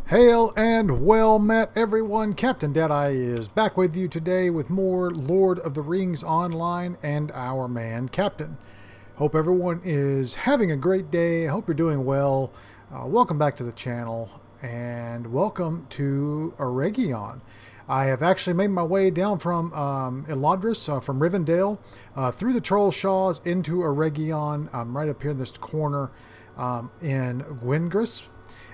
Hail and well met, everyone. Captain Deadeye is back with you today with more Lord of the Rings Online and our man, Captain. Hope everyone is having a great day. I hope you're doing well. Welcome back to the channel and welcome to Eregion. I have actually made my way down from Elodris, from Rivendell, through the Troll Shaws into Eregion. I'm right up here in this corner in Gwingris.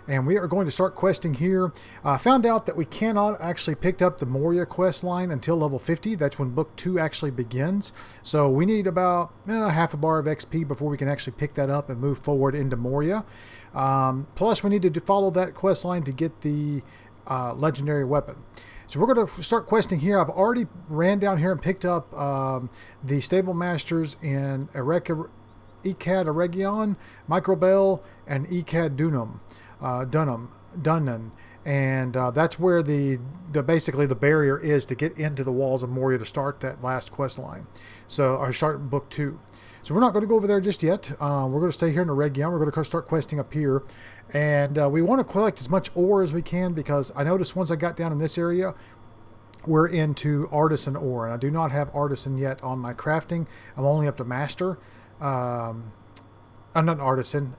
And we are going to start questing here. Found out that we cannot actually pick up the Moria quest line until level 50. That's when book 2 actually begins. So we need about half a bar of XP before we can actually pick that up and move forward into Moria. Plus we need to follow that quest line to get the legendary weapon. So we're going to start questing here. I've already ran down here and picked up the Stable Masters in Ecad Eregion, Microbell, and Ecad Dunham, and that's where the basically the barrier is to get into the walls of Moria to start that last quest line. So I start book 2. So we're not going to go over there just yet. We're going to stay here in Eregion. We're going to start questing up here, and we want to collect as much ore as we can because I noticed once I got down in this area, we're into artisan ore, and I do not have artisan yet on my crafting. I'm only up to master. I'm not artisan.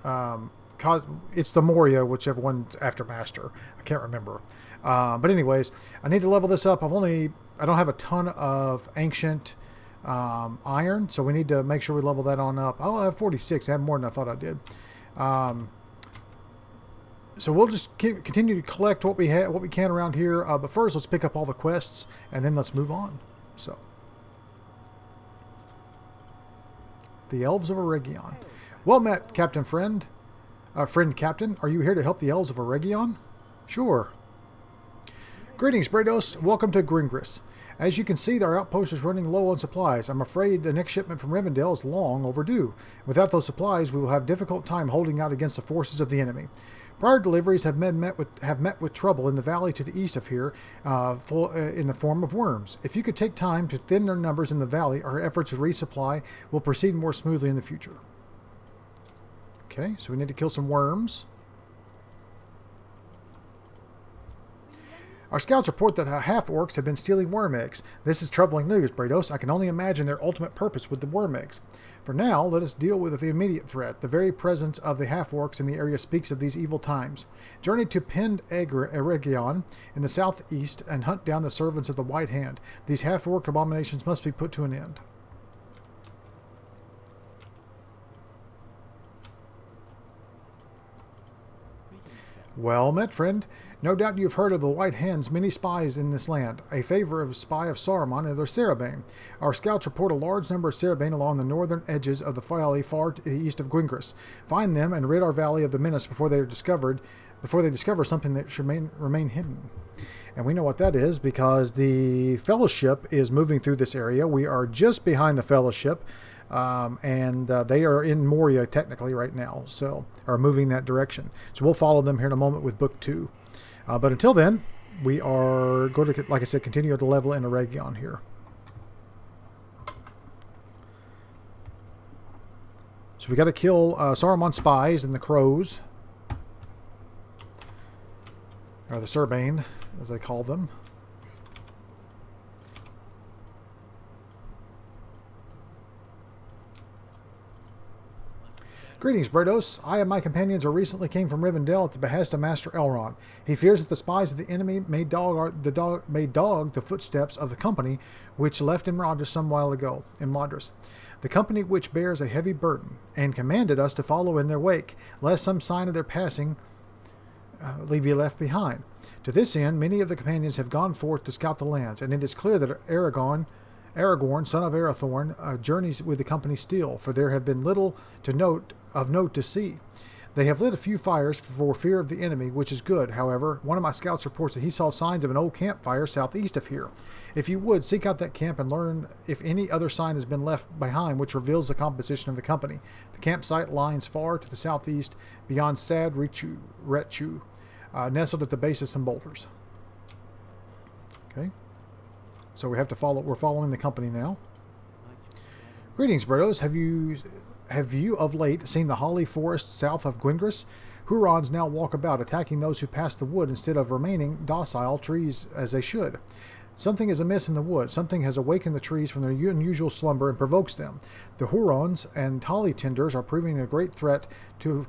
It's the Moria, whichever one's after master. I can't remember. But anyways, I need to level this up. I don't have a ton of ancient iron, so we need to make sure we level that on up. I'll have 46. I have more than I thought I did. So we'll just continue to collect what we can around here. But first, let's pick up all the quests, and then let's move on. So, the elves of Eregion. Well met, Captain Friend. Friend Captain, are you here to help the elves of Eregion? Sure. Greetings, Brados. Welcome to Gwingris. As you can see, our outpost is running low on supplies. I'm afraid the next shipment from Rivendell is long overdue. Without those supplies, we will have difficult time holding out against the forces of the enemy. Prior deliveries have met with trouble in the valley to the east of here, in the form of worms. If you could take time to thin their numbers in the valley, our efforts to resupply will proceed more smoothly in the future. Okay, so we need to kill some worms. Our scouts report that half-orcs have been stealing worm eggs. This is troubling news, Brados. I can only imagine their ultimate purpose with the worm eggs. For now, let us deal with the immediate threat. The very presence of the half-orcs in the area speaks of these evil times. Journey to Pinned Eregion in the southeast and hunt down the servants of the White Hand. These half-orc abominations must be put to an end. Well met, friend. No doubt you've heard of the White Hand's many spies in this land. A favorite spy of Saruman is their cerebain. Our scouts report a large number of cerebain along the northern edges of the valley far to the east of Gwingris. Find them and rid our valley of the menace before they discover something that should remain hidden. And we know what that is because the Fellowship is moving through this area. We are just behind the Fellowship. And they are in Moria technically right now, so are moving that direction. So we'll follow them here in a moment with book 2. But until then, we are going to, like I said, continue to level in Eregion here. So we got to kill Saruman spies and the crows, or the cerebain, as they call them. Greetings, Brados. I and my companions recently came from Rivendell at the behest of Master Elrond. He fears that the spies of the enemy may dog the footsteps of the company which left in Madras some while ago. The company which bears a heavy burden, and commanded us to follow in their wake, lest some sign of their passing be left behind. To this end, many of the companions have gone forth to scout the lands, and it is clear that Aragorn, son of Arathorn, journeys with the company still, for there have been little of note to see. They have lit a few fires for fear of the enemy, which is good. However, one of my scouts reports that he saw signs of an old campfire southeast of here. If you would, seek out that camp and learn if any other sign has been left behind which reveals the composition of the company. The campsite lies far to the southeast, beyond Sad Rechu, nestled at the base of some boulders. Okay. So we have to follow. We're following the company now. Greetings, Brados. Have you of late seen the holly forest south of Gwingris? Hurons now walk about, attacking those who pass the wood instead of remaining docile trees as they should. Something is amiss in the wood. Something has awakened the trees from their unusual slumber and provokes them. The Hurons and holly tenders are proving a great threat to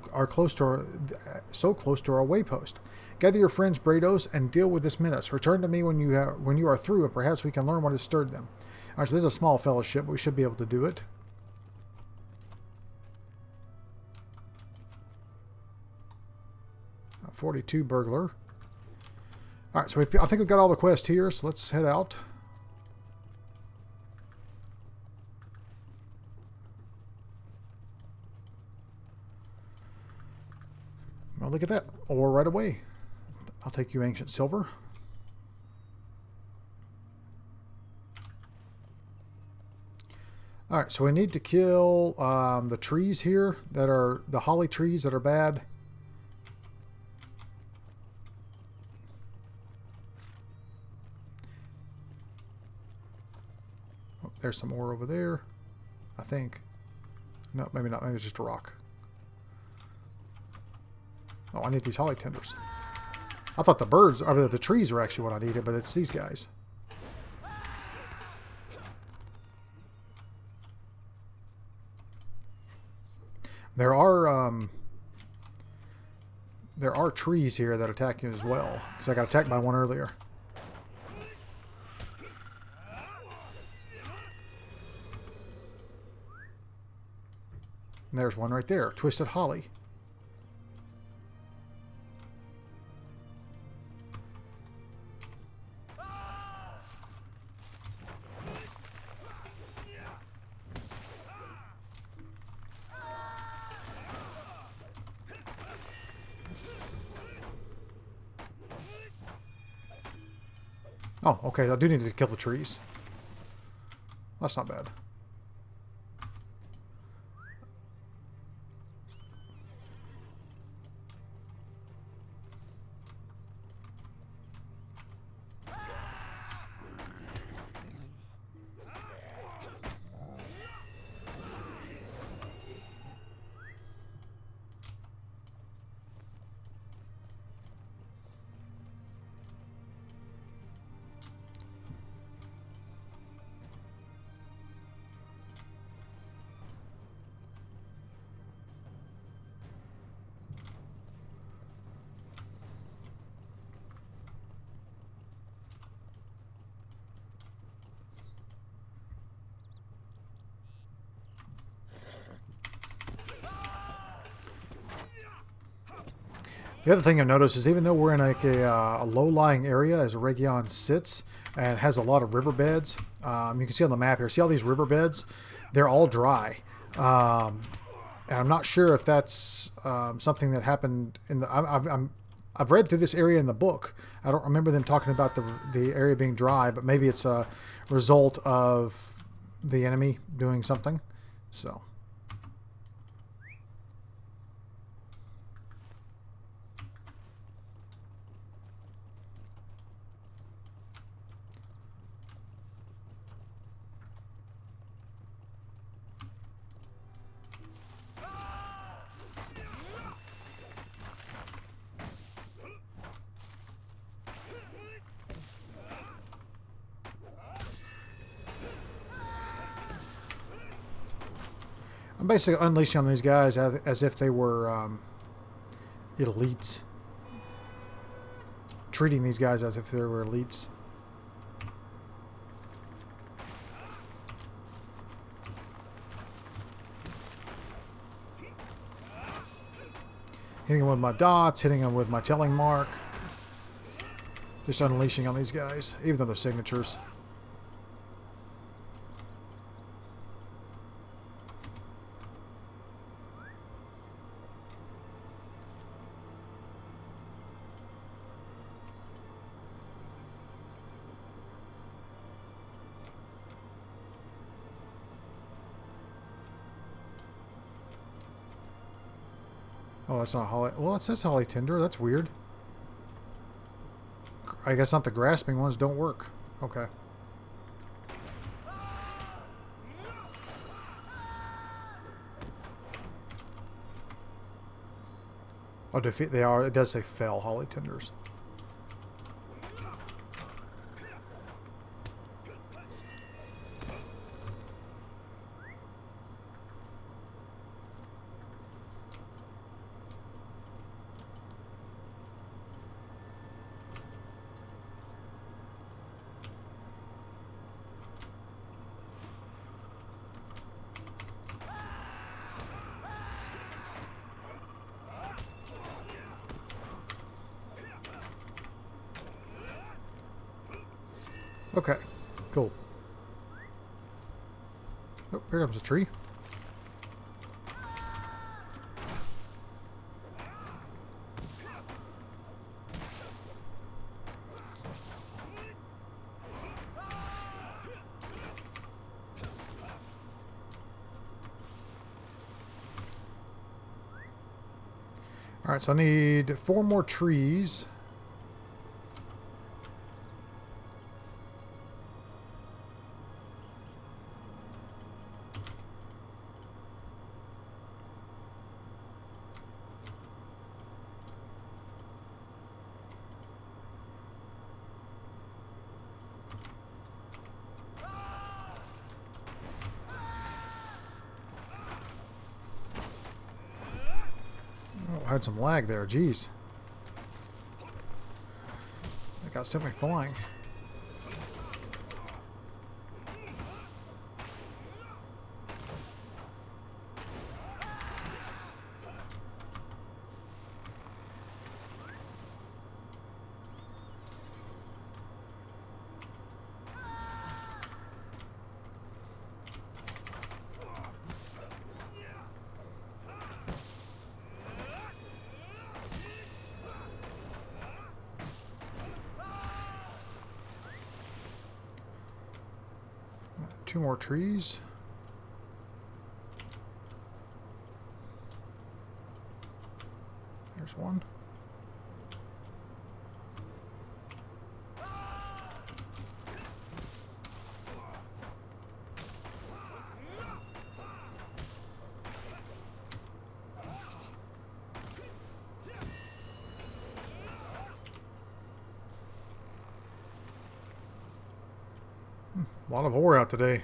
so close to our waypost. Gather your friends, Brados, and deal with this menace. Return to me when you are through, and perhaps we can learn what has stirred them. All right, so this is a small fellowship, but we should be able to do it. A 42 burglar. All right, so I think we've got all the quests here, so let's head out. Well, look at that. Ore right away. I'll take you, Ancient Silver. All right, so we need to kill the trees here that are the holly trees that are bad. Oh, there's some ore over there, I think. No, maybe not. Maybe it's just a rock. Oh, I need these holly tenders. I thought the trees were actually what I needed, but it's these guys. There are trees here that attack you as well, because I got attacked by one earlier. And there's one right there, Twisted Holly. Oh, okay, I do need to kill the trees. That's not bad. The other thing I noticed is even though we're in like a low-lying area as Eregion sits and has a lot of riverbeds, you can see on the map here, see all these riverbeds? They're all dry. And I'm not sure if that's something that happened in the... I've read through this area in the book. I don't remember them talking about the area being dry, but maybe it's a result of the enemy doing something. So... I'm basically unleashing on these guys as if they were elites. Treating these guys as if they were elites. Hitting them with my dots, hitting them with my telling mark. Just unleashing on these guys, even though they're signatures. Oh, that's not holly. Well, it says holly tinder. That's weird. I guess not the grasping ones don't work. Okay. Oh, defeat. They are. It does say fell holly tenders. Okay, cool. Oh, here comes a tree. Alright, so I need 4 more trees. I had some lag there, jeez. I got something flying. Two more trees. There's one. A lot of ore out today.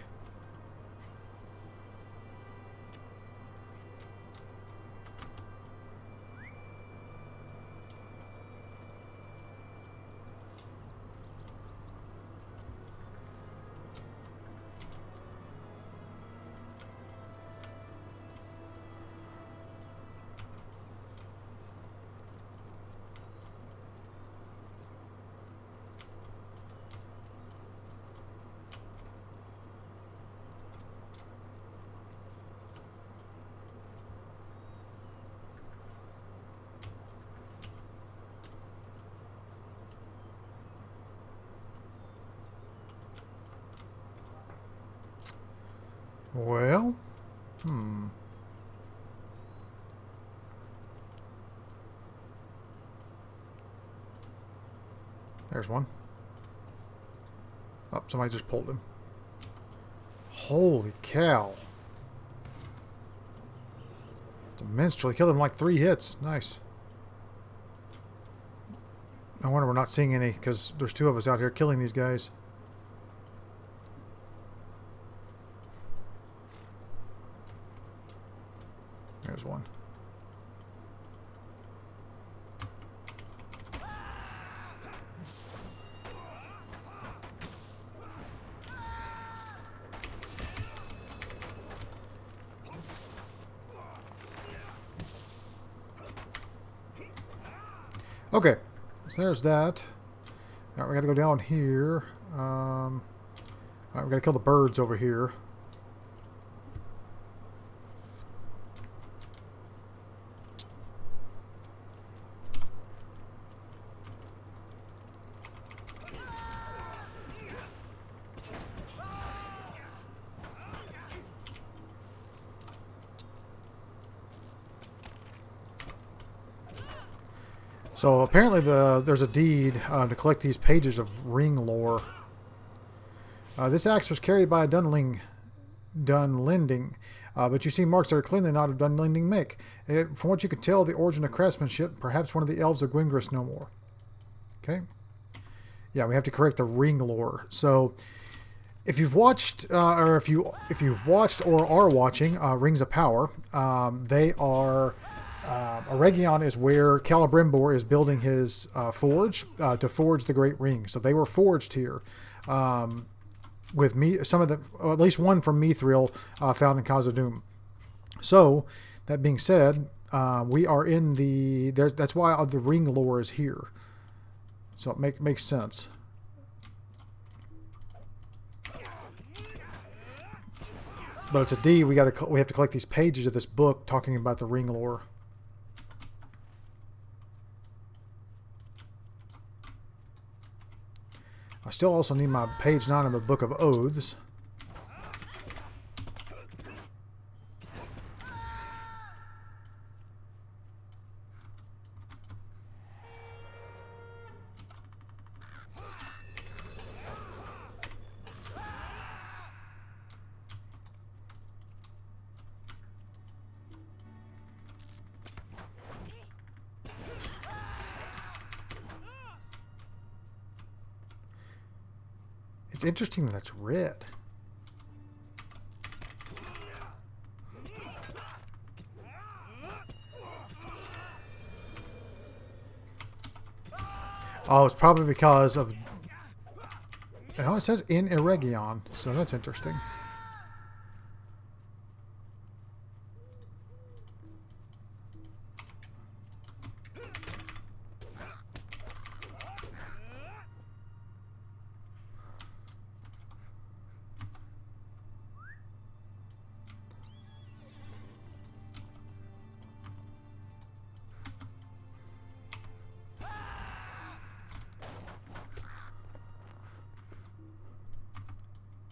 Well, there's one. Oh, somebody just pulled him. Holy cow. The minstrel, he killed him in like 3 hits. Nice. No wonder we're not seeing any, because there's 2 of us out here killing these guys. There's one. Okay, so there's that. All right, we got to go down here. All right, we got to kill the birds over here. So apparently there's a deed to collect these pages of ring lore. This axe was carried by a dunling done lending. But you see marks that are clearly not of done lending make. From what you can tell, the origin of craftsmanship, perhaps one of the elves of Gwingris no more. Okay. Yeah, we have to correct the ring lore. So, if you've watched, or if you've watched or are watching Rings of Power, they are Eregion is where Celebrimbor is building his forge to forge the Great Ring. So they were forged here. With me, some of the, at least one from Mithril found in Khazad-dûm. So, that being said, we are in the, that's why the ring lore is here. So it makes sense. But it's a D. We have to collect these pages of this book talking about the ring lore. I still also need my page 9 of the Book of Oaths. It's interesting that it's red. Oh, it's probably because of... Oh, it says in Eregion, so that's interesting.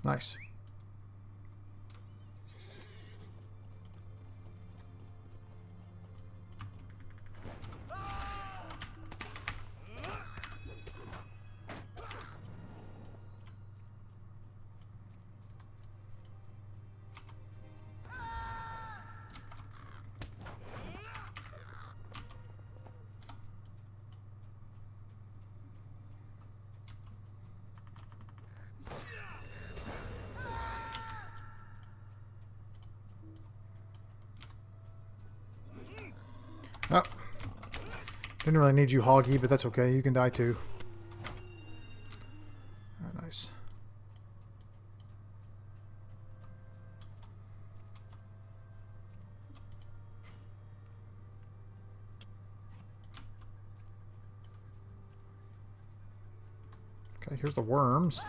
Nice. Oh. Didn't really need you, Hoggy, but that's okay. You can die too. Alright, nice. Okay, here's the worms.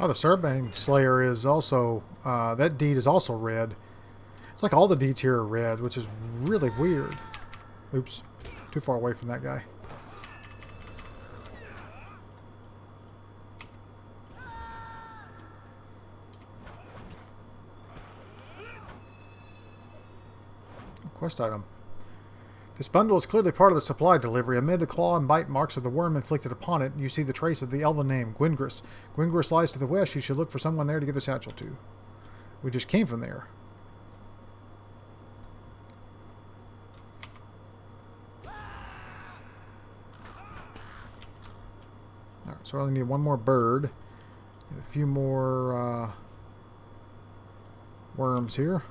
Oh, the cerebain Slayer is also, that deed is also red. It's like all the deeds here are red, which is really weird. Oops, too far away from that guy. Quest item. This bundle is clearly part of the supply delivery. Amid the claw and bite marks of the worm inflicted upon it, you see the trace of the elven name, Gwingris. Gwingris lies to the west. You should look for someone there to give the satchel to. We just came from there. Alright, So I only need one more bird. And a few more worms here.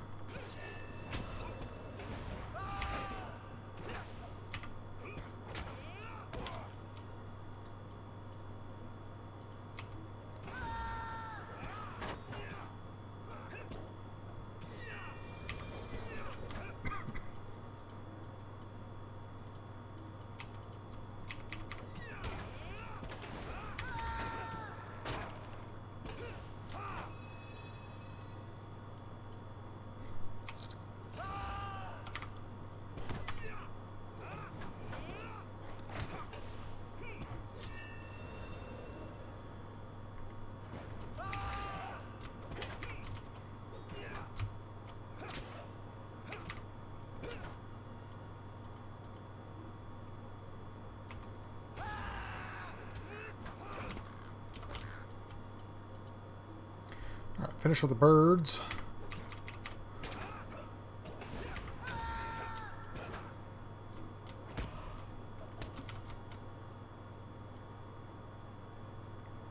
Alright, finish with the birds.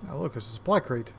Now look, it's a supply crate.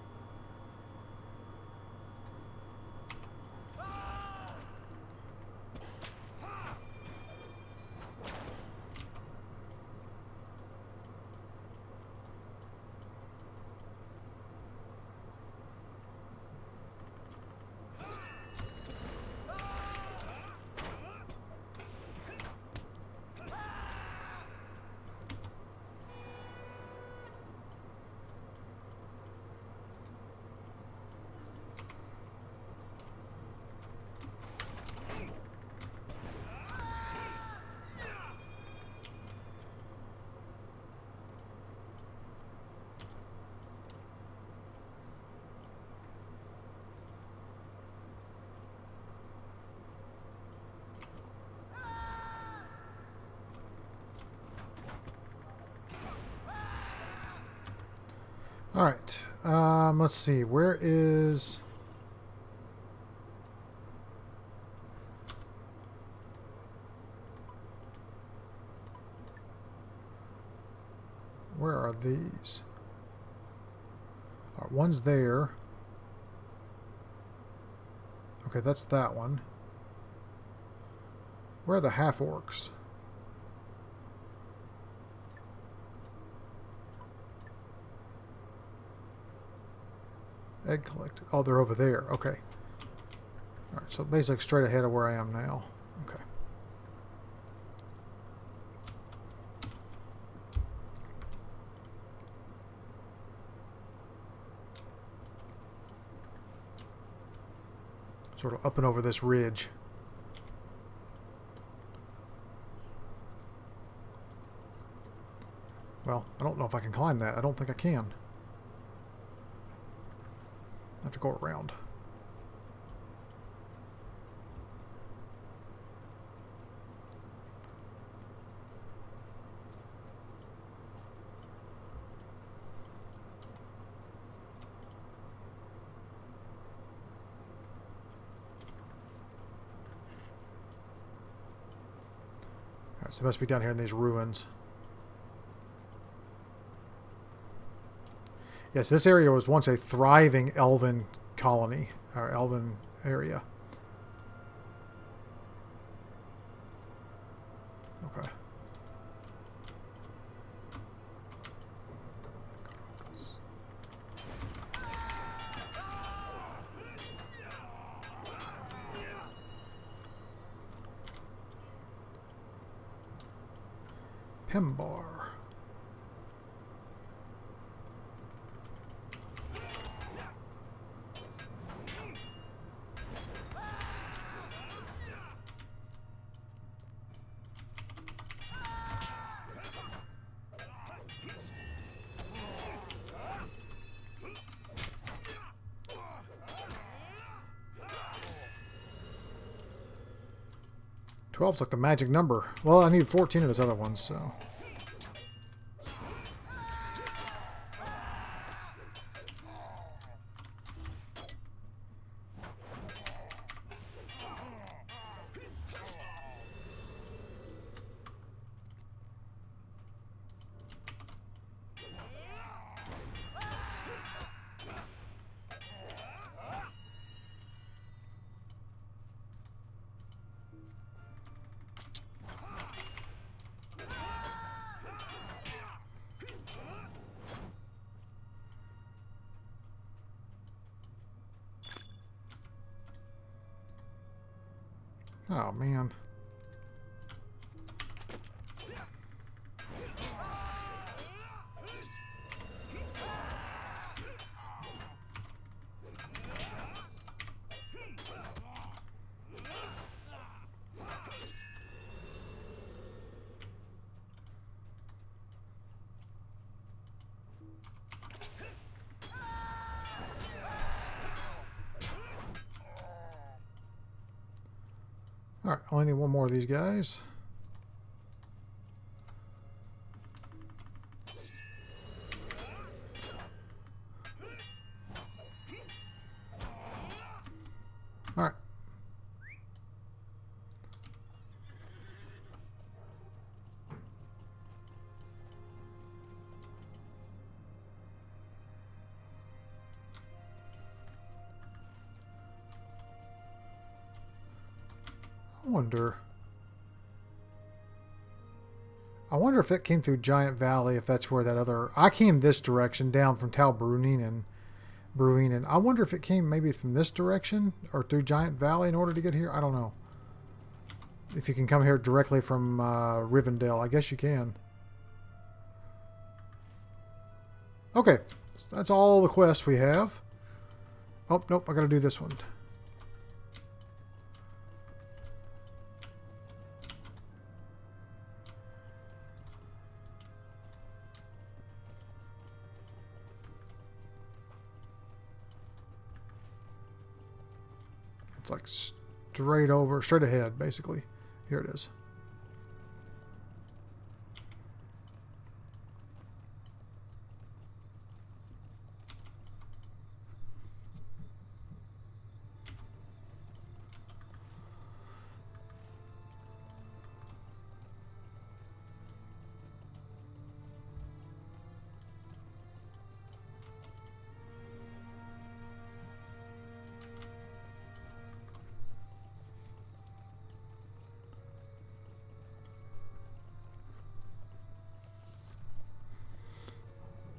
All right. Let's see. Where is... Where are these? All right, one's there. Okay, that's that one. Where are the half-orcs? Egg collected. Oh, they're over there. Okay. All right, so basically straight ahead of where I am now. Okay. Sort of up and over this ridge. Well, I don't know if I can climb that. I don't think I can. I have to go around. Alright, so it must be down here in these ruins. Yes, this area was once a thriving elven colony, or elven area. Okay. Pembar. Twelve's like the magic number. Well, I need 14 of those other ones, so... Oh, man. Alright, only need one more of these guys. Alright. I wonder if it came through Giant Valley, if that's where that other... I came this direction down from Tal Bruinen, and I wonder if it came maybe from this direction or through Giant Valley in order to get here. I don't know. If you can come here directly from Rivendell, I guess you can. Okay, so that's all the quests we have. Oh, nope, I gotta do this one. It's like straight ahead, basically. Here it is.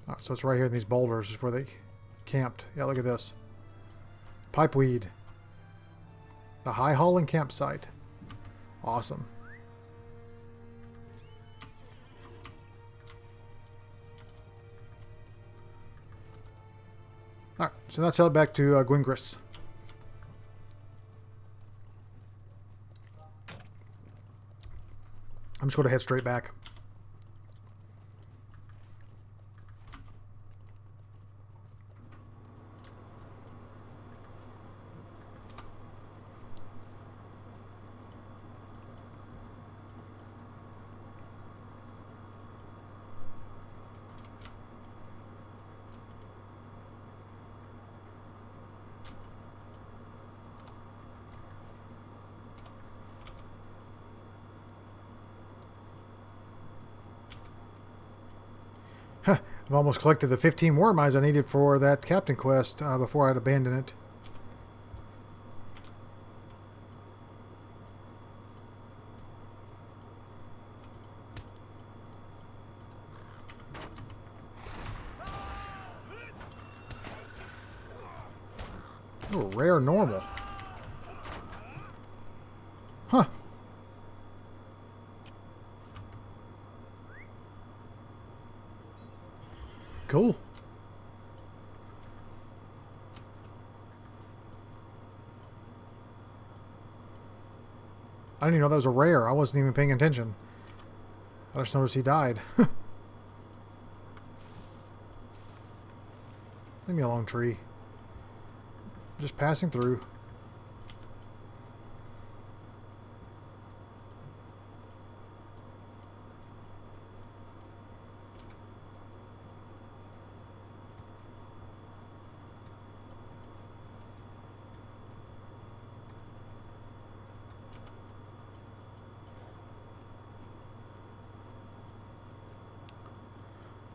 Alright, so it's right here in these boulders is where they camped. Yeah, look at this. Pipeweed. The High Hauling Campsite. Awesome. Alright, so let's head back to Gwingris. I'm just going to head straight back. I've almost collected the 15 worm eyes I needed for that captain quest before I'd abandon it. Oh, rare normal. Huh. Cool. I didn't even know that was a rare. I wasn't even paying attention. I just noticed he died. Leave me alone, tree. Just passing through.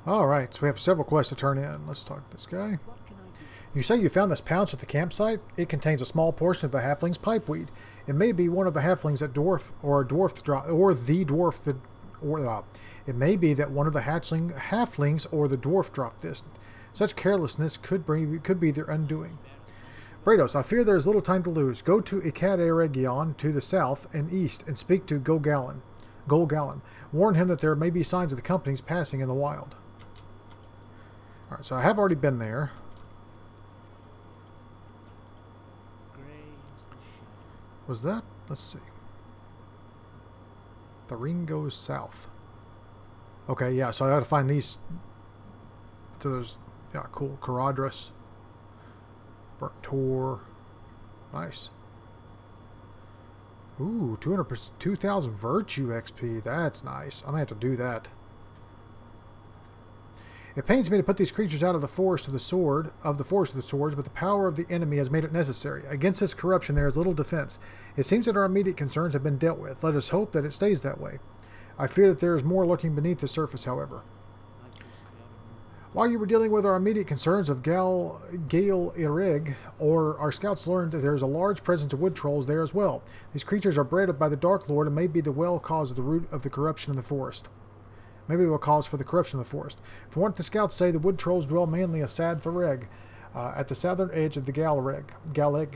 Alright, so we have several quests to turn in. Let's talk to this guy. You say you found this pouch at the campsite? It contains a small portion of the halfling's pipeweed. It may be one of the halflings that it may be that one of the halflings or the dwarf dropped this. Such carelessness could be their undoing. Brados, I fear there is little time to lose. Go to Eregion to the south and east and speak to Golgallan. Warn him that there may be signs of the companies passing in the wild. Alright, so I have already been there. Was that? Let's see. The ring goes south. Okay, yeah, so I gotta find these. So there's, yeah, cool. Caradras. Burnt Tor. Nice. Ooh, 2,000 virtue XP. That's nice. I'm gonna have to do that. It pains me to put these creatures out of the forest of the sword, but the power of the enemy has made it necessary. Against this corruption there is little defense. It seems that our immediate concerns have been dealt with. Let us hope that it stays that way. I fear that there is more lurking beneath the surface, however. While you were dealing with our immediate concerns of Gale Erig, our scouts learned that there is a large presence of wood trolls there as well. These creatures are bred by the Dark Lord and may be the cause of the root of the corruption in the forest. Maybe they will cause for the corruption of the forest. From what the scouts say, the wood trolls dwell mainly a Sad Thareg, at the southern edge of the Galeg.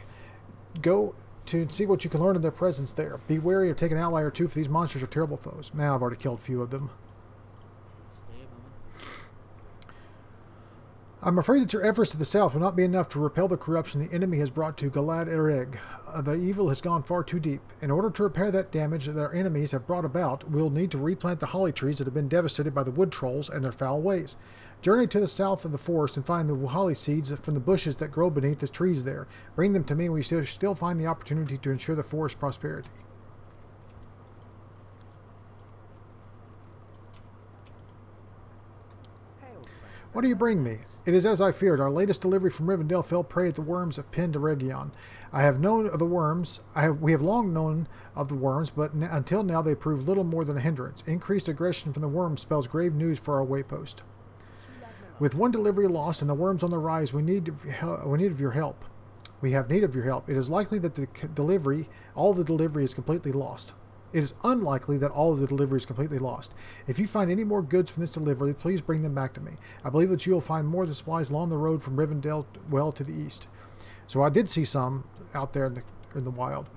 Go to see what you can learn of their presence there. Be wary of taking an ally or two, for these monsters are terrible foes. Now I've already killed a few of them. I'm afraid that your efforts to the south will not be enough to repel the corruption the enemy has brought to Galad Ereg. The evil has gone far too deep. In order to repair that damage that our enemies have brought about, we'll need to replant the holly trees that have been devastated by the wood trolls and their foul ways. Journey to the south of the forest and find the holly seeds from the bushes that grow beneath the trees there. Bring them to me and we still find the opportunity to ensure the forest's prosperity. What do you bring me? It is as I feared. Our latest delivery from Rivendell fell prey at the worms of pinned Eregion. I have known of the worms. We have long known of the worms, but until now they prove little more than a hindrance. Increased aggression from the worms spells grave news for our waypost. With one delivery lost and the worms on the rise, we need of your help. We have need of your help. It is likely that all the delivery is completely lost. It is unlikely that all of the delivery is completely lost. If you find any more goods from this delivery, please bring them back to me. I believe that you will find more of the supplies along the road from Rivendell well to the east. So I did see some out there in the wild.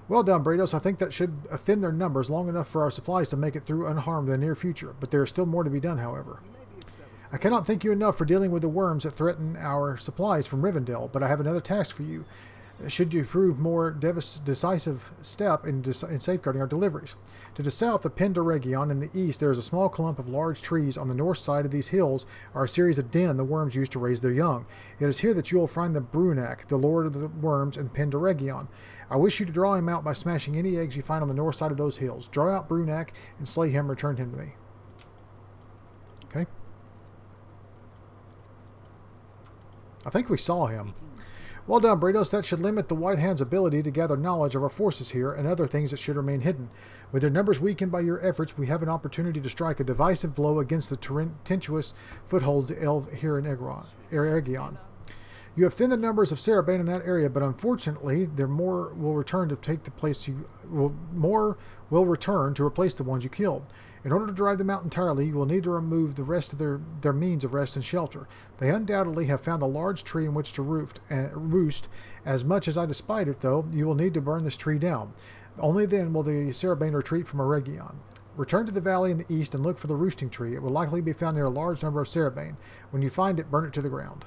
Well done, Brados. I think that should thin their numbers long enough for our supplies to make it through unharmed in the near future. But there is still more to be done, however. I cannot thank you enough for dealing with the worms that threaten our supplies from Rivendell, but I have another task for you. Should you prove more decisive step in safeguarding our deliveries. To the south of Eregion, in the east, there is a small clump of large trees. On the north side of these hills are a series of den the worms use to raise their young. It is here that you will find the Brunak, the lord of the worms, in Eregion. I wish you to draw him out by smashing any eggs you find on the north side of those hills. Draw out Brunak and slay him, return him to me. Okay. I think we saw him. Well done, Brados. That should limit the White Hand's ability to gather knowledge of our forces here and other things that should remain hidden. With their numbers weakened by your efforts, we have an opportunity to strike a divisive blow against the tempestuous footholds elves here in Eregion. You have thinned the numbers of cerebain in that area, but unfortunately, more will return to replace the ones you killed. In order to drive them out entirely, you will need to remove the rest of their means of rest and shelter. They undoubtedly have found a large tree in which to roost. As much as I despise it, though, you will need to burn this tree down. Only then will the cerebain retreat from Eregion. Return to the valley in the east and look for the roosting tree. It will likely be found near a large number of cerebain. When you find it, burn it to the ground.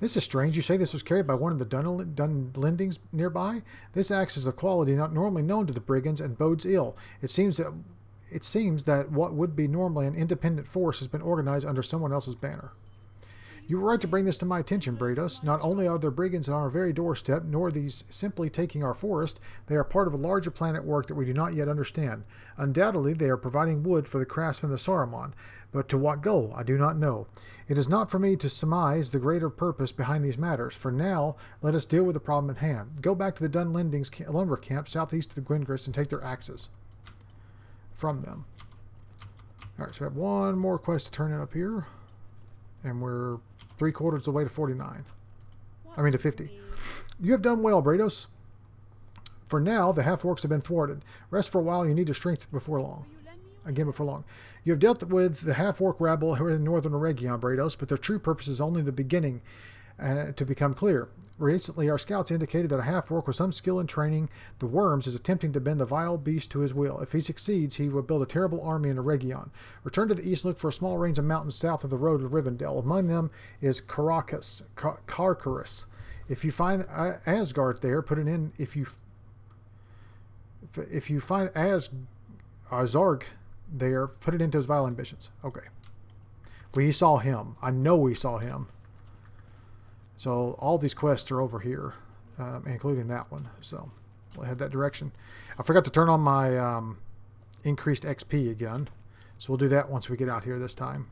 This is strange. You say this was carried by one of the Dunlendings nearby? This axe is of quality not normally known to the brigands and bodes ill. It seems that what would be normally an independent force has been organized under someone else's banner. You were right to bring this to my attention, Brados. Not only are there brigands on our very doorstep, nor are these simply taking our forest, they are part of a larger plan at work that we do not yet understand. Undoubtedly, they are providing wood for the craftsmen of Saruman, but to what goal, I do not know. It is not for me to surmise the greater purpose behind these matters. For now, let us deal with the problem at hand. Go back to the Dunlendings lumber camp southeast of the Gwyngrist and take their axes from them. Alright, so we have one more quest to turn in up here. And we're 3/4 of the way to 49. I mean to 50. You have done well, Brados. For now, the half-orcs have been thwarted. Rest for a while, you need your strength before long. again before long. You have dealt with the half-orc rabble who are in northern Eregion, Brados, but their true purpose is only the beginning to become clear. Recently, our scouts indicated that a half-orc with some skill and training the worms is attempting to bend the vile beast to his will. If he succeeds, he will build a terrible army in Eregion. Return to the east and look for a small range of mountains south of the road to Rivendell. Among them is Carcarus. If you find Asgard there, put it in. If you find Azarg there, put it into his vile ambitions. Okay. We saw him. I know we saw him. So all these quests are over here, including that one. So we'll head that direction. I forgot to turn on my increased XP again. So we'll do that once we get out here this time.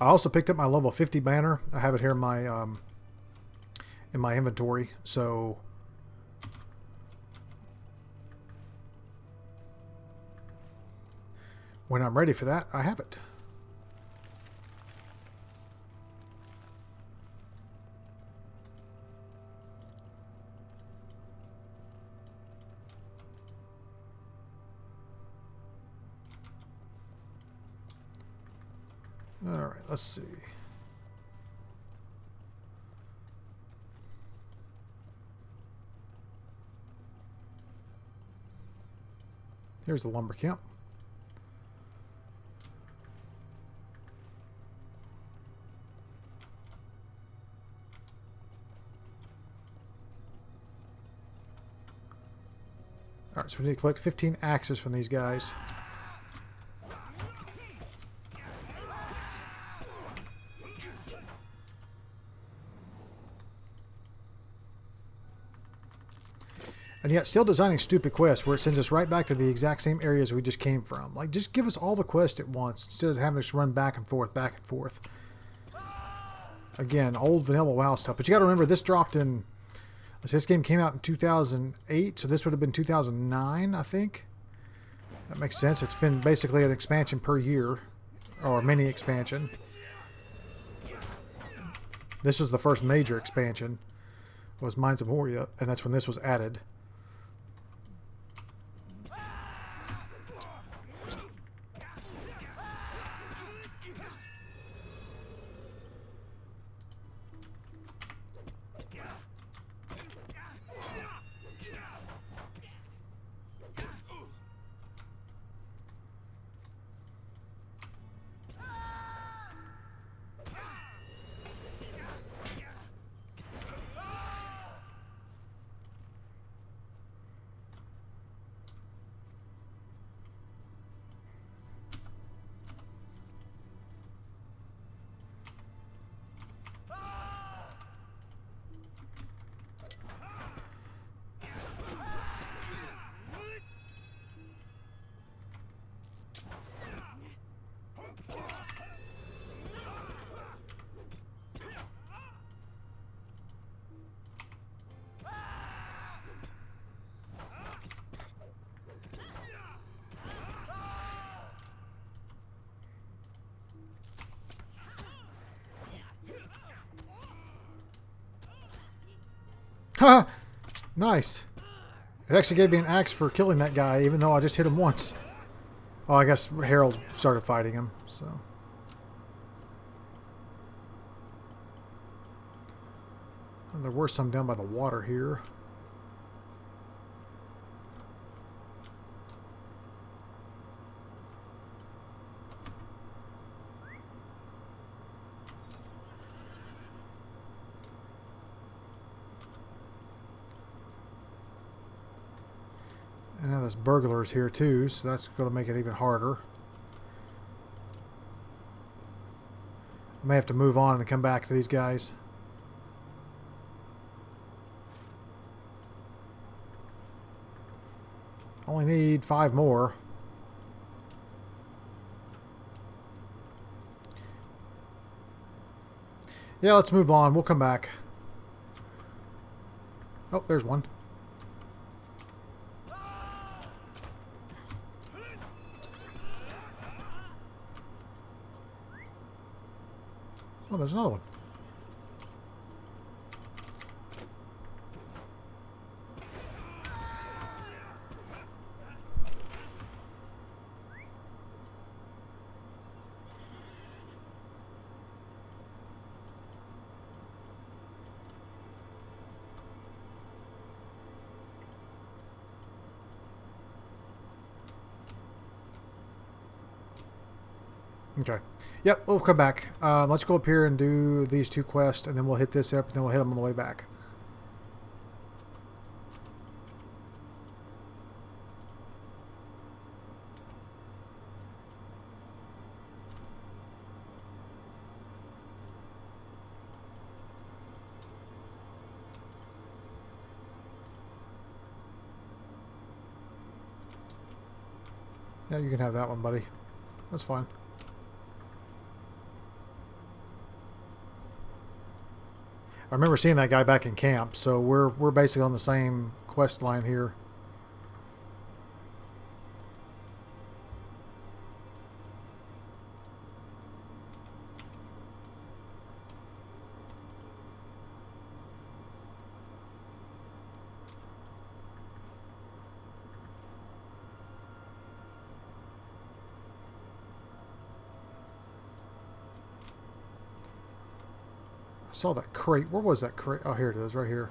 I also picked up my level 50 banner. I have it here in my inventory. So when I'm ready for that, I have it. All right, let's see. Here's the lumber camp. All right, so we need to collect 15 axes from these guys. And yet still designing stupid quests where it sends us right back to the exact same areas we just came from. Like, just give us all the quests at once instead of having us run back and forth, back and forth. Again, old vanilla WoW stuff. But you got to remember, this dropped in... This game came out in 2008, so this would have been 2009, I think. That makes sense. It's been basically an expansion per year, or a mini expansion. This was the first major expansion, was Mines of Moria, and that's when this was added. Ha! Nice. It actually gave me an axe for killing that guy, even though I just hit him once. Oh, I guess Harold started fighting him, so... And there were some down by the water here. And now there's burglars here too, so that's going to make it even harder. I may have to move on and come back to these guys. Only need 5 more. Yeah, let's move on. We'll come back. Oh, there's one. Oh, there's another one. Okay. Yep, we'll come back. Let's go up here and do these 2 quests, and then we'll hit this up, and then we'll hit them on the way back. Yeah, you can have that one, buddy. That's fine. I remember seeing that guy back in camp, so we're basically on the same quest line here. I saw that crate. Where was that crate? Oh, here it is, right here.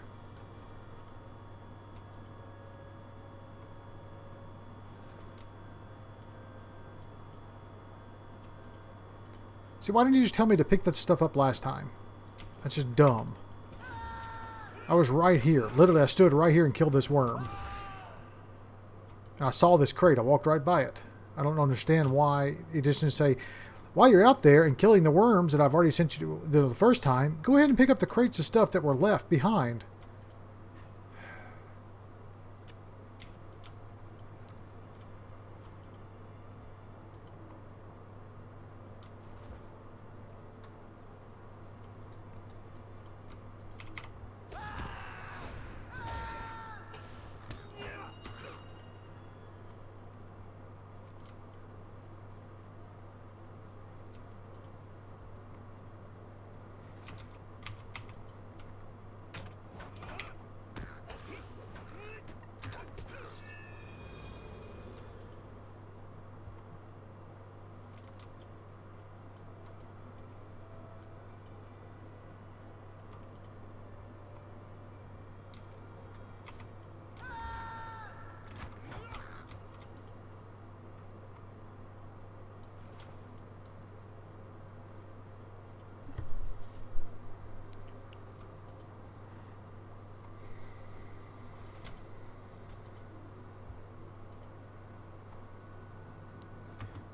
See, why didn't you just tell me to pick that stuff up last time? That's just dumb. I was right here. Literally, I stood right here and killed this worm. And I saw this crate. I walked right by it. I don't understand why it just didn't say, while you're out there and killing the worms that I've already sent you to the first time, go ahead and pick up the crates of stuff that were left behind.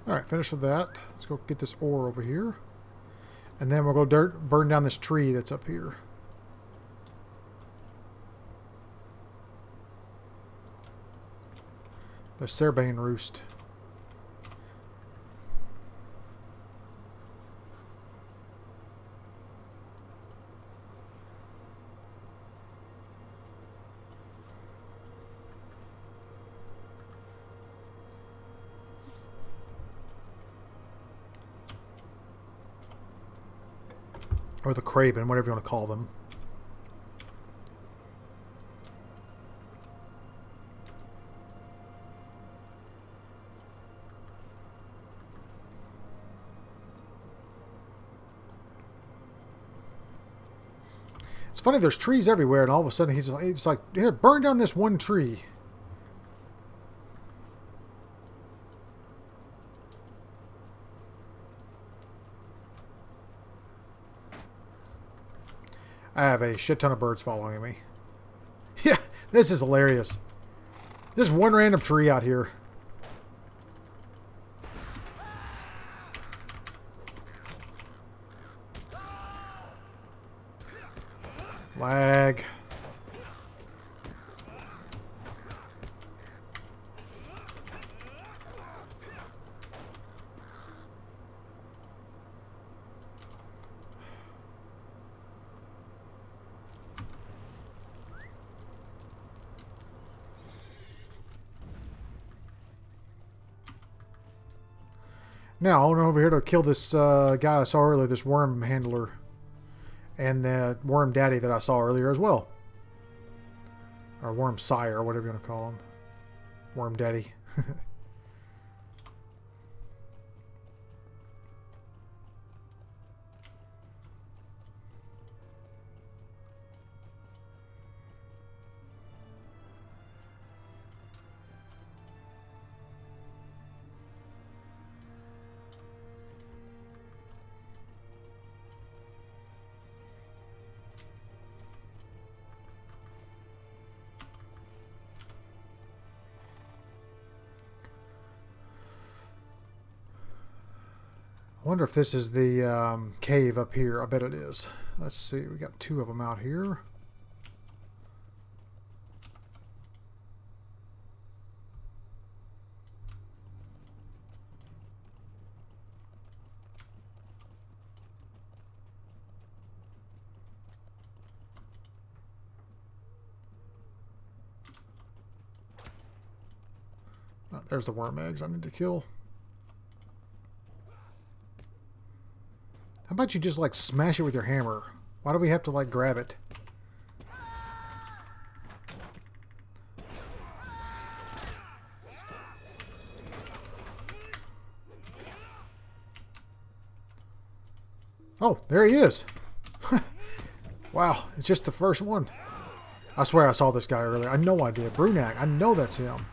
Alright, finished with that. Let's go get this ore over here. And then we'll go burn down this tree that's up here. The cerebain roost. Or the craven, whatever you want to call them. It's funny, there's trees everywhere, and all of a sudden he's like, here, burn down this one tree. I have a shit ton of birds following me. Yeah, this is hilarious. There's one random tree out here. Lag. Now, I went over here to kill this guy I saw earlier, this worm handler. and the worm daddy that I saw earlier as well. Or worm sire, or whatever you want to call him. Worm daddy. I wonder if this is the cave up here. I bet it is. Let's see. We got two of them out here. Oh, there's the worm eggs I need to kill. How about you just like smash it with your hammer? Why do we have to like grab it? Oh, there he is. Wow, it's just the first one. I swear I saw this guy earlier. I know I did. Brunak, I know that's him.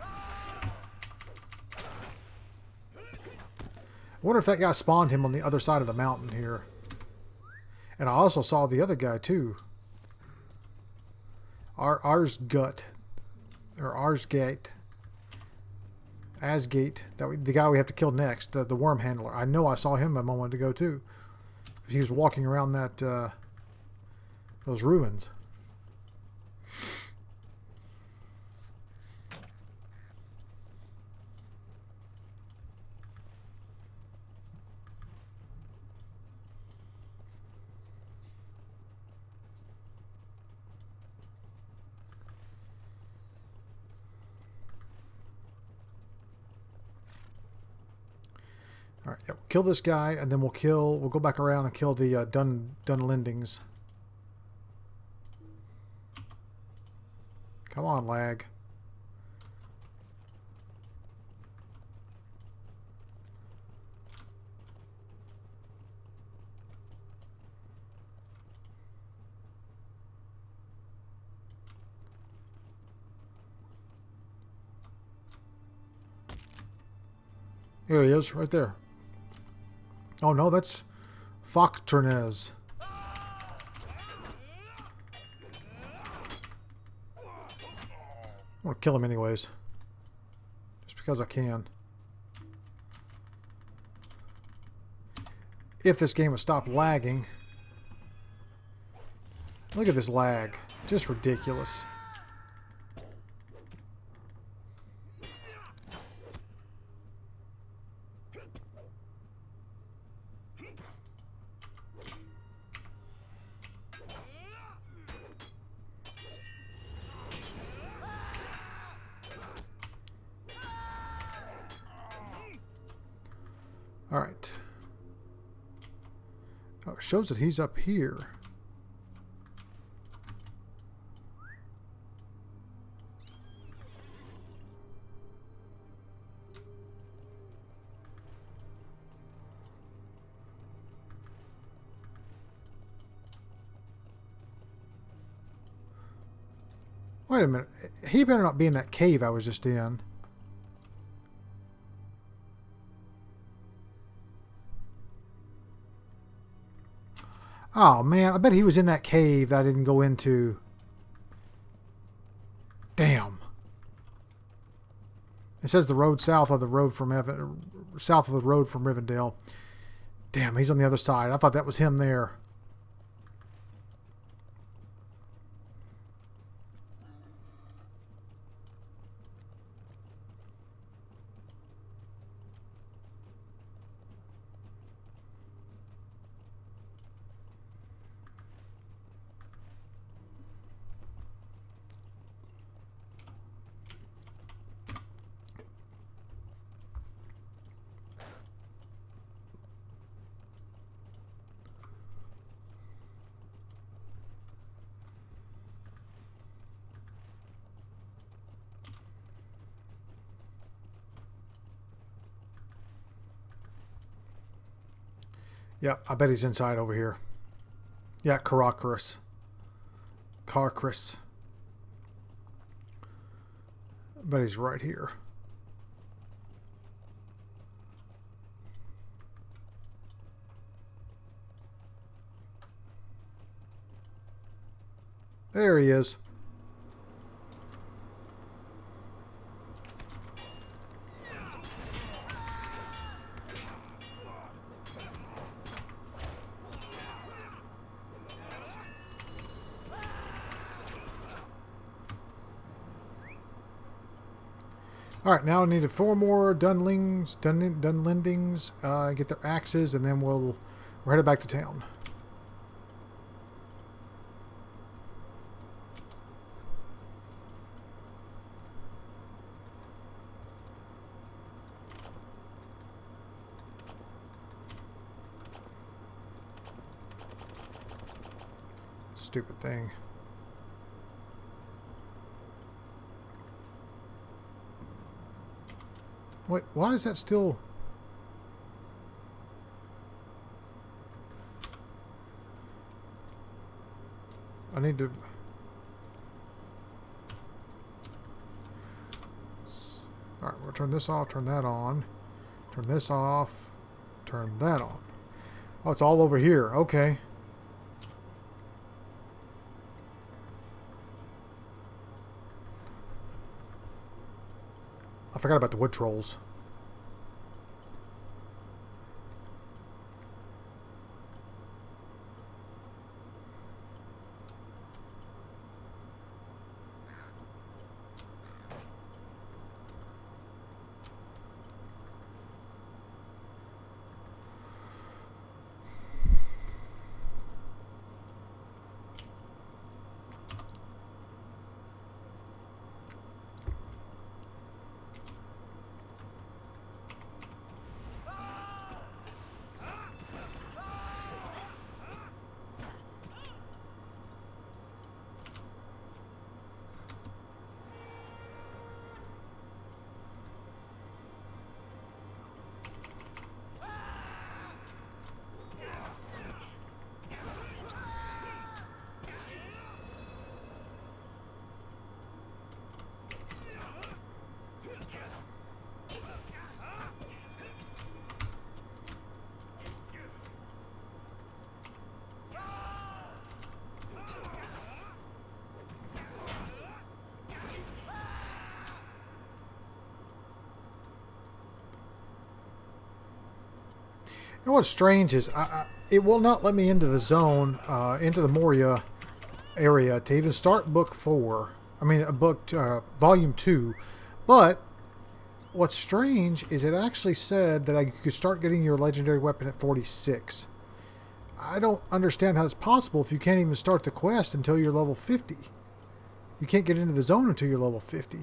I wonder if that guy spawned him on the other side of the mountain here. And I also saw the other guy too. Arsgut. Or Arsgate. Asgate. The guy we have to kill next. The worm handler. I know I saw him a moment ago too. He was walking around that those ruins. All right, yeah, we'll kill this guy, and then we'll go back around and kill the Dunlendings. Come on, lag. Here he is, right there. Oh no, that's Fokternez. I want to kill him anyways. Just because I can. If this game would stop lagging. Look at this lag. Just ridiculous. All right. Oh, it shows that he's up here. Wait a minute. He better not be in that cave I was just in. Oh, man. I bet he was in that cave that I didn't go into. Damn. It says the road south of the road from south of the road from Rivendell. Damn, he's on the other side. I thought that was him there. Yeah, I bet he's inside over here. Yeah, Caracris. Carcris. I bet he's right here. There he is. Alright, now I needed 4 more Dunlendings, get their axes, and then we're headed back to town. Stupid thing. Wait, why is that still... I need to... Alright, we'll turn this off, turn that on. Turn this off, turn that on. Oh, it's all over here. Okay. I forgot about the wood trolls. And what's strange is it will not let me into the zone, into the Moria area to even start book 4. I mean, volume 2. But what's strange is it actually said that I could start getting your legendary weapon at 46. I don't understand how it's possible if you can't even start the quest until you're level 50. You can't get into the zone until you're level 50.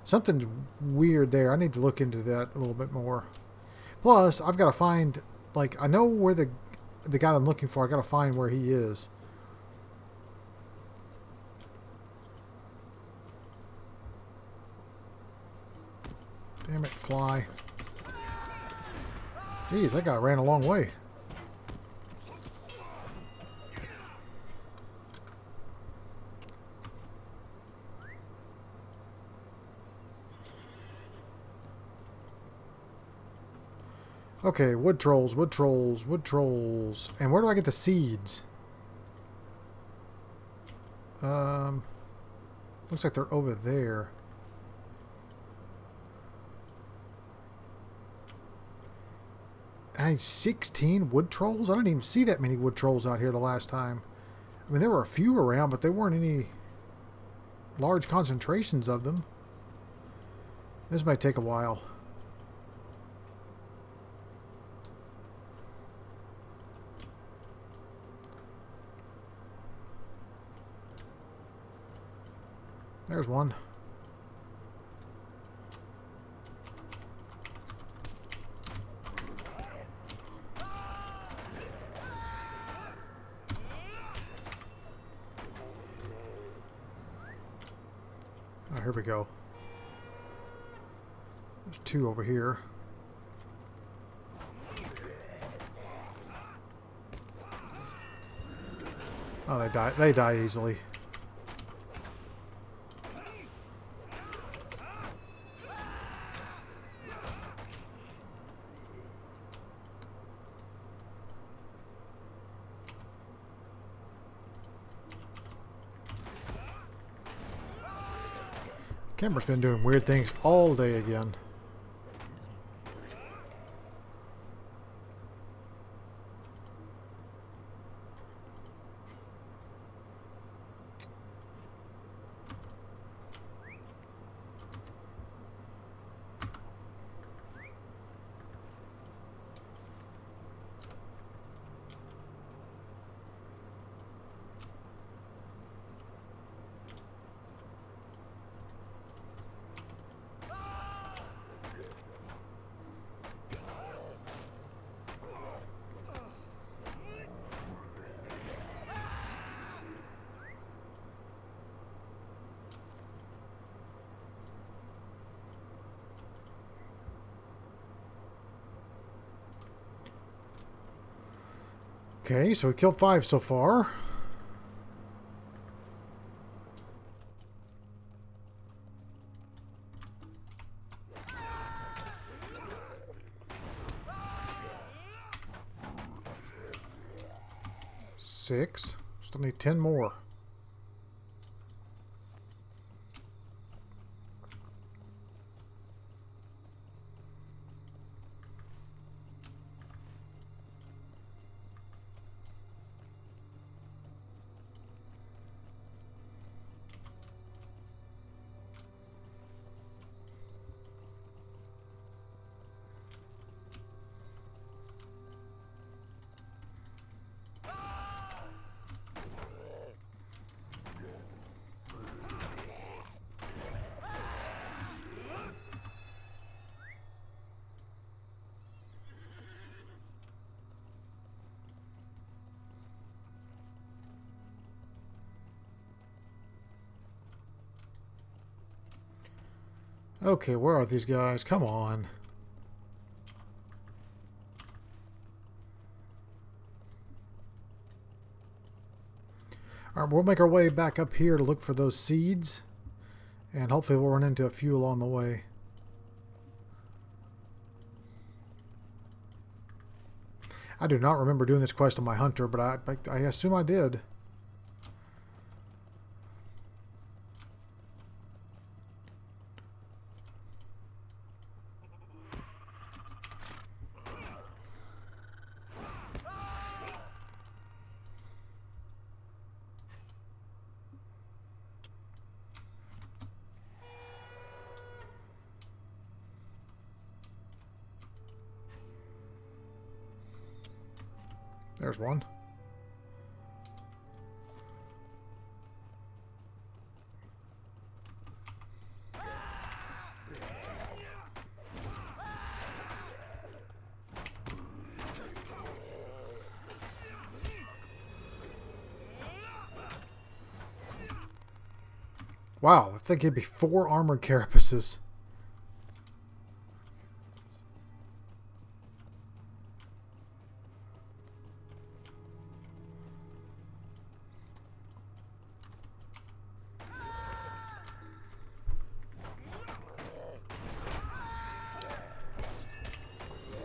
Something's weird there. I need to look into that a little bit more. Plus, I've got to find, like, I know where the guy I'm looking for. I got to find where he is. Damn it, fly. Jeez, that guy ran a long way. Okay, wood trolls, wood trolls, wood trolls. And where do I get the seeds? Looks like they're over there. I need 16 wood trolls? I didn't even see that many wood trolls out here the last time. I mean, there were a few around, but there weren't any large concentrations of them. This might take a while. There's one. Oh, here we go. There's 2 over here. Oh, they die. They die easily. Camera's been doing weird things all day again. Okay, so we killed 5 so far. Six. Still need 10 more. Okay, where are these guys? Come on. Alright, we'll make our way back up here to look for those seeds. And hopefully we'll run into a few along the way. I do not remember doing this quest on my hunter, but I assume I did. There's one. Wow, I think it'd be 4 armored carapaces.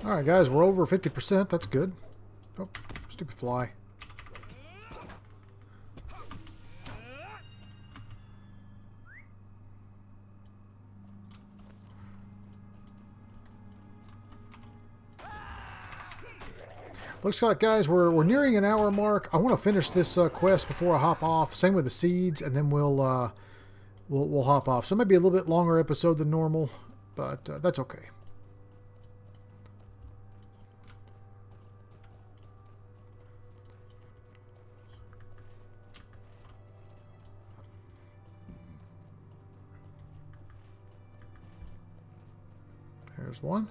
Alright guys, we're over 50%. That's good. Oh, stupid fly. Looks like, guys, we're nearing an hour mark. I want to finish this quest before I hop off. Same with the seeds, and then we'll hop off. So maybe a little bit longer episode than normal, but that's okay. There's one.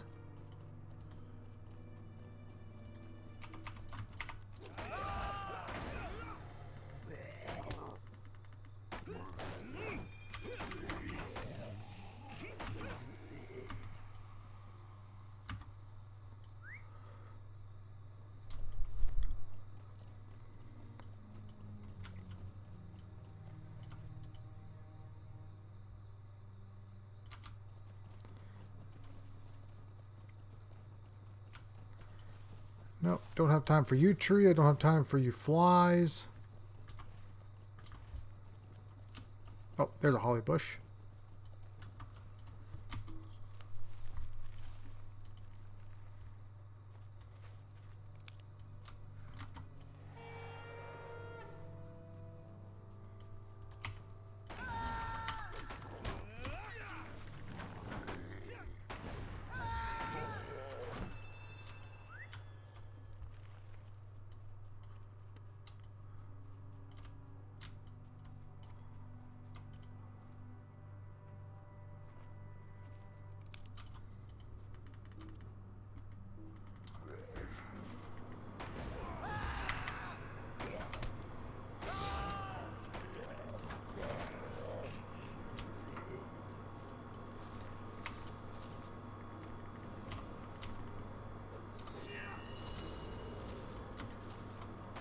Nope, don't have time for you, tree. I don't have time for you, flies. Oh, there's a holly bush.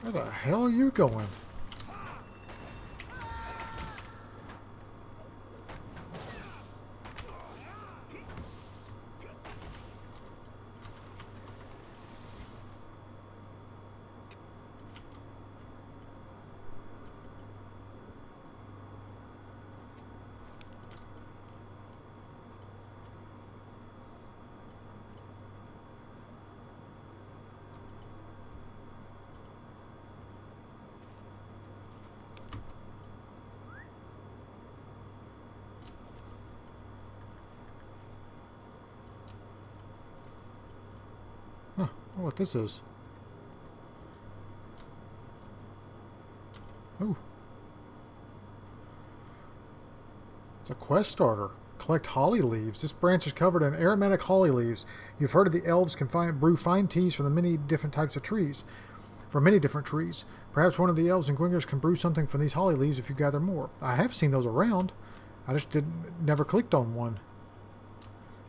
Where the hell are you going? Huh, I wonder what this is. Ooh. It's a quest starter. Collect holly leaves. This branch is covered in aromatic holly leaves. You've heard of the elves can brew fine teas from the many different types of trees. From many different trees. Perhaps one of the elves and gwingers can brew something from these holly leaves if you gather more. I have seen those around. I just never clicked on one.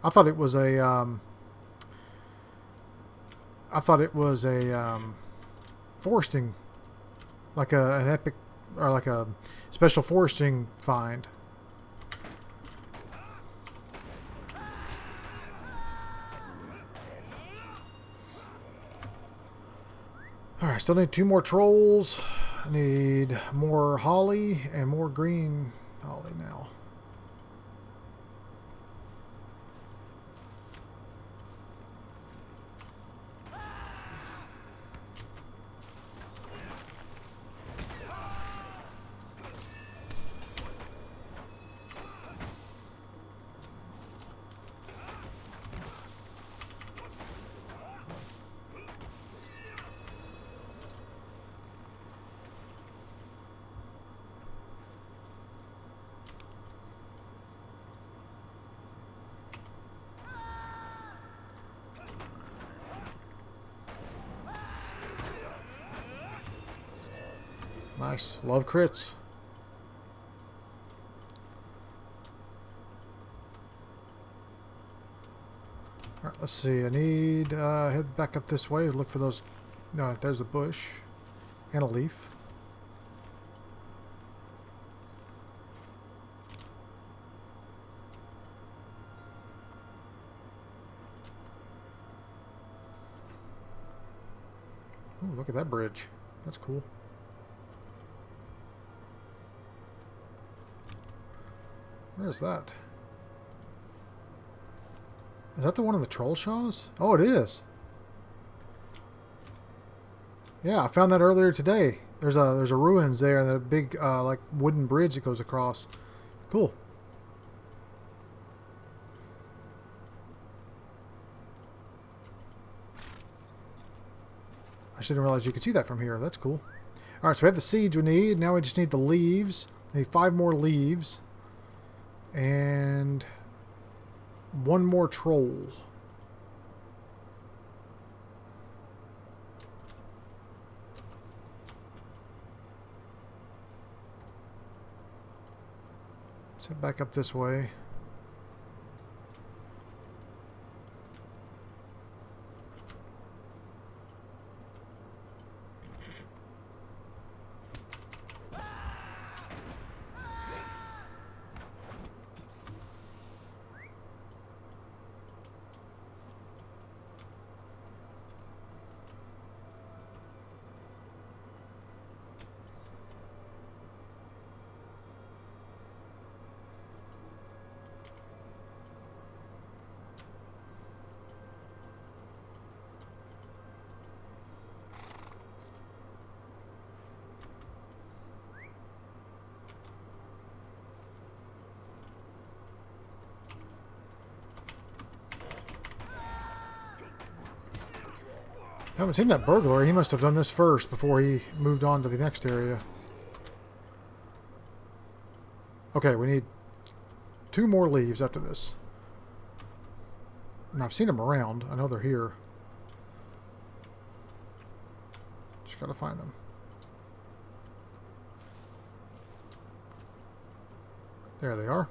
I thought it was a foresting, like an epic, or like a special foresting find. Alright, still need 2 more trolls. I need more holly and more green holly now. Nice. Love crits. Alright, let's see. I need head back up this way. Look for those. No, there's a bush. And a leaf. Ooh, look at that bridge. That's cool. Where is that? Is that the one in the troll shaws? Oh, it is. Yeah, I found that earlier today. There's a ruins there and a big like wooden bridge that goes across. Cool. I didn't realize you could see that from here. That's cool. All right, so we have the seeds we need. Now we just need the leaves. We need 5 more leaves. And 1 more troll. Let's head back up this way. Haven't seen that burglar. He must have done this first before he moved on to the next area. Okay, we need 2 more leaves after this. And I've seen them around. I know they're here. Just gotta find them. There they are.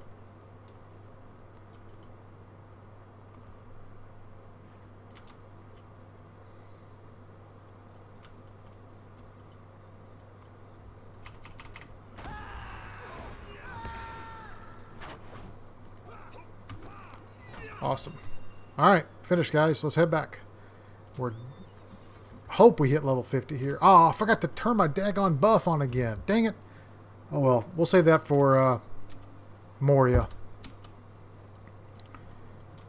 Awesome. Alright, finished, guys. Let's head back. Hope we hit level 50 here. Oh, I forgot to turn my daggone buff on again. Dang it. Oh well, we'll save that for Moria.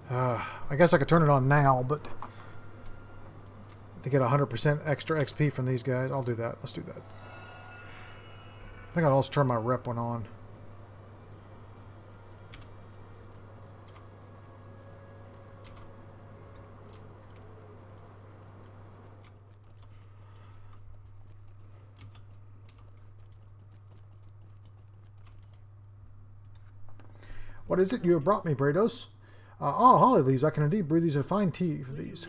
I guess I could turn it on now, but to get 100% extra XP from these guys, I'll do that. Let's do that. I think I'll also turn my rep one on. What is it you have brought me, Brados? Holly leaves. I can indeed brew these a fine tea for these.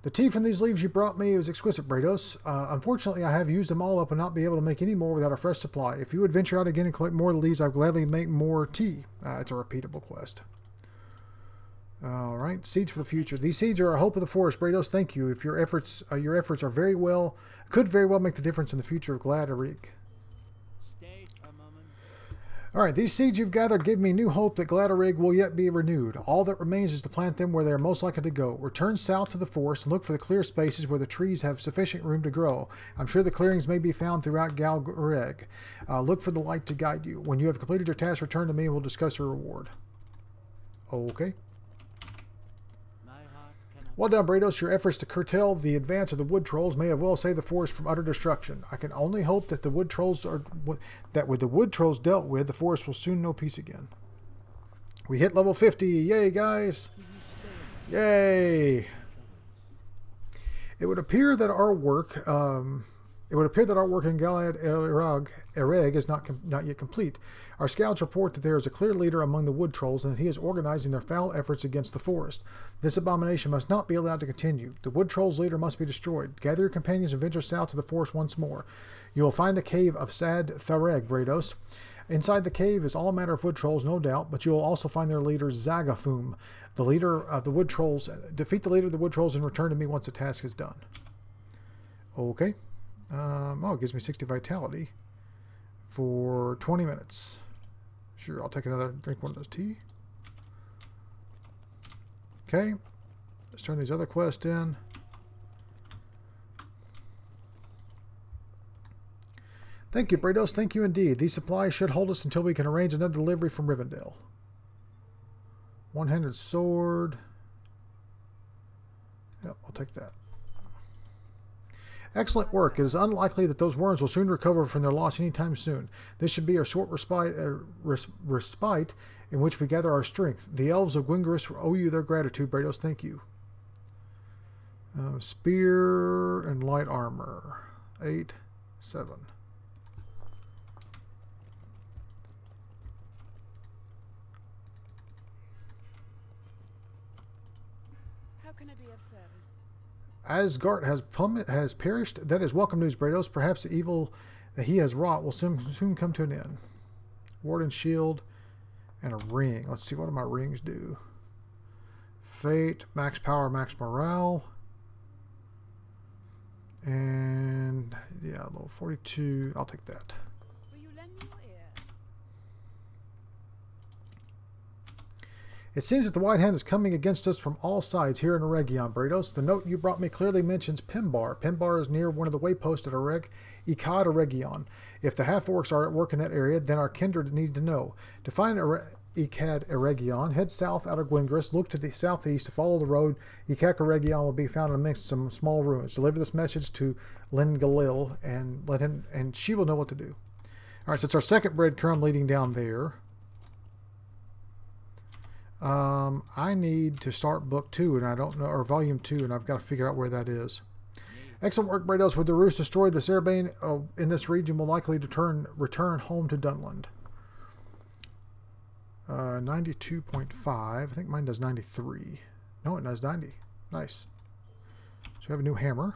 The tea from these leaves you brought me is exquisite, Brados. Unfortunately, I have used them all up and not be able to make any more without a fresh supply. If you would venture out again and collect more of these, I'd gladly make more tea. It's a repeatable quest. Alright, seeds for the future. These seeds are a hope of the forest, Brados. Thank you. If your efforts are could very well make the difference in the future of Gladarig. Alright, these seeds you've gathered give me new hope that Gladarig will yet be renewed. All that remains is to plant them where they are most likely to go. Return south to the forest and look for the clear spaces where the trees have sufficient room to grow. I'm sure the clearings may be found throughout Galreg. Look for the light to guide you. When you have completed your task, return to me and we'll discuss your reward. Okay. Well done, Brados. Your efforts to curtail the advance of the wood trolls may have well saved the forest from utter destruction. I can only hope that with the wood trolls dealt with, the forest will soon know peace again. We hit level 50. Yay, guys. Yay. It would appear that our work in Galad Ereg is not yet complete. Our scouts report that there is a clear leader among the wood trolls and that he is organizing their foul efforts against the forest. This abomination must not be allowed to continue. The wood trolls' leader must be destroyed. Gather your companions and venture south to the forest once more. You will find the cave of Sad Thareg, Brados. Inside the cave is all manner of wood trolls, no doubt, but you will also find their leader Zagafum, the leader of the wood trolls. Defeat the leader of the wood trolls and return to me once the task is done. Okay. It gives me 60 vitality for 20 minutes. Sure, I'll take another drink one of those tea. Okay, let's turn these other quests in. Thank you, Brados. Thank you indeed. These supplies should hold us until we can arrange another delivery from Rivendell. One-handed sword. Yep, I'll take that. Excellent work. It is unlikely that those worms will soon recover from their loss anytime soon. This should be a short respite in which we gather our strength. The elves of Gwingris owe you their gratitude, Brados. Thank you. Spear and light armor. 8, 7. How can I be of service? Asgard has perished. That is welcome news, Brados. Perhaps the evil that he has wrought will soon come to an end. Warden shield and a ring. Let's see, what do my rings do? Fate, max power, max morale. And yeah, level 42. I'll take that. Will you lend me your ear? It seems that the White Hand is coming against us from all sides here in Eregion, Brados. The note you brought me clearly mentions Pimbar. Pimbar is near one of the wayposts at Eregion. If the half-orcs are at work in that area, then our kindred need to know. To find Eregion, head south out of Gwingris, look to the southeast to follow the road. Eregion will be found amidst some small ruins. Deliver this message to Lingalil and she will know what to do. All right, so it's our second breadcrumb leading down there. I need to start book 2, and I don't know, or volume 2, and I've got to figure out where that is. Excellent work, Brados. With the ruse destroyed, the cerebain in this region will likely return home to Dunland. 92.5. I think mine does 93. No, it does 90. Nice. So we have a new hammer.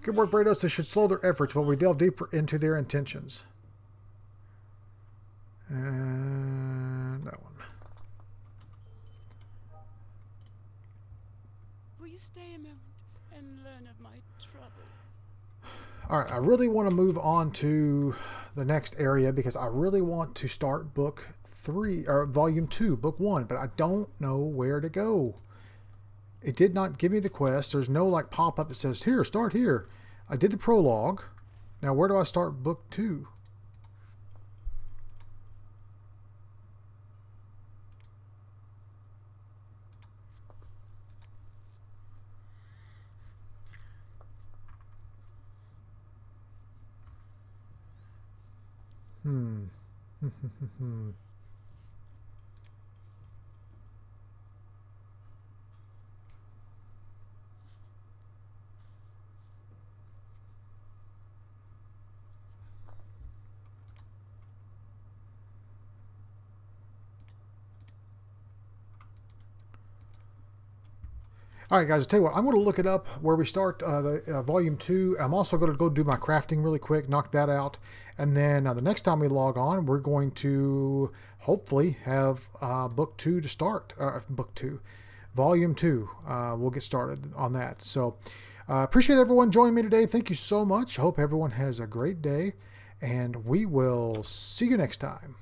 Good work, Brados. This should slow their efforts while we delve deeper into their intentions. And that one. Will you stay a moment and learn of my troubles? Alright, I really want to move on to the next area because I really want to start book 3, or volume 2, book 1, but I don't know where to go. It did not give me the quest. There's no like pop-up that says, here, start here. I did the prologue. Now where do I start book 2? All right, guys, I'll tell you what, I'm going to look it up where we start the volume 2. I'm also going to go do my crafting really quick, knock that out. And then the next time we log on, we're going to hopefully have book 2 to start. Volume 2. We'll get started on that. So appreciate everyone joining me today. Thank you so much. I hope everyone has a great day. And we will see you next time.